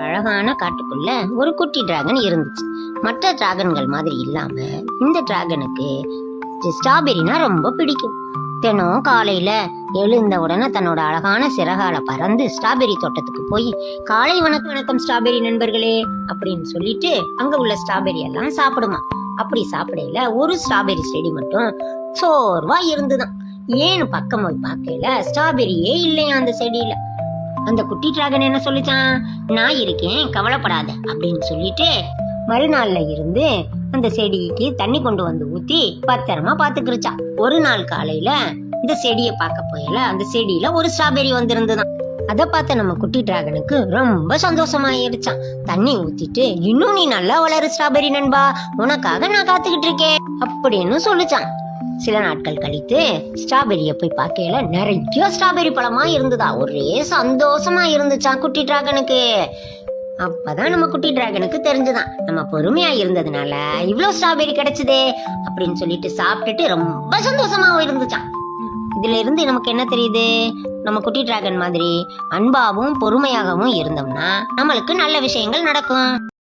அழகான காட்டுக்குள்ள ஒரு குட்டி டிராகன் இருந்துச்சு. மற்ற டிராகன்கள் மாதிரி இல்லாம இந்த டிராகனுக்கு ஸ்ட்ராபெரினா ரொம்ப பிடிக்கும். தினம் காலையில எழுந்த உடனே தன்னோட அழகான சிறகால பறந்து ஸ்ட்ராபெரி தோட்டத்துக்கு போய் காலை வணக்கம் வணக்கம் ஸ்ட்ராபெரி நண்பர்களே அப்படின்னு சொல்லிட்டு அங்க உள்ள ஸ்ட்ராபெரி எல்லாம் சாப்பிடுமா. அப்படி சாப்பிடல ஒரு ஸ்ட்ராபெரி செடி மட்டும் சோர்வா இருந்துதான். ஏன்னு பக்கம் போய் பார்க்கல ஸ்ட்ராபெரியே இல்லையா அந்த செடியில. அந்த குட்டி டிராகன் என்ன சொல்லிச்சான், நான் இருக்கேன் கவலைப்படாத அப்படின்னு சொல்லிட்டு மறுநாள்ல இருந்து அந்த செடிக்கு தண்ணி கொண்டு வந்து ஊத்தி பத்திரமா பாத்துக்கிருச்சா. ஒரு நாள் காலையில இந்த செடியை பார்க்க போயல அந்த செடியில ஒரு ஸ்ட்ராபெரி வந்திருந்துதான். அத பார்த்த நம்ம குட்டி டிராகனுக்கு ரொம்ப சந்தோஷமாயிருச்சான். தண்ணி ஊத்திட்டு, இன்னும் நீ நல்லா வளரு ஸ்ட்ராபெரி நண்பா, உனக்காக நான் காத்துக்கிட்டு இருக்கேன் அப்படின்னு சொல்லிச்சான். சில நாட்கள் கழித்து ஸ்ட்ராபெரிய போய் பார்க்கல நிறைய ஸ்ட்ராபெரி பழமா இருந்ததா. ஒரே சந்தோஷமா இருந்துச்சான் குட்டி டிராகனுக்கு. அப்பதான் நம்ம குட்டி டிராகனுக்கு தெரிஞ்சுதான், நம்ம பொறுமையா இருந்ததுனால இவ்வளவு ஸ்ட்ராபெரி கிடைச்சதே அப்படின்னு சொல்லிட்டு சாப்பிட்டுட்டு ரொம்ப சந்தோஷமாவும் இருந்துச்சான். இதுல இருந்து நமக்கு என்ன தெரியுது, நம்ம குட்டி டிராகன் மாதிரி அன்பாவும் பொறுமையாகவும் இருந்தோம்னா நம்மளுக்கு நல்ல விஷயங்கள் நடக்கும்.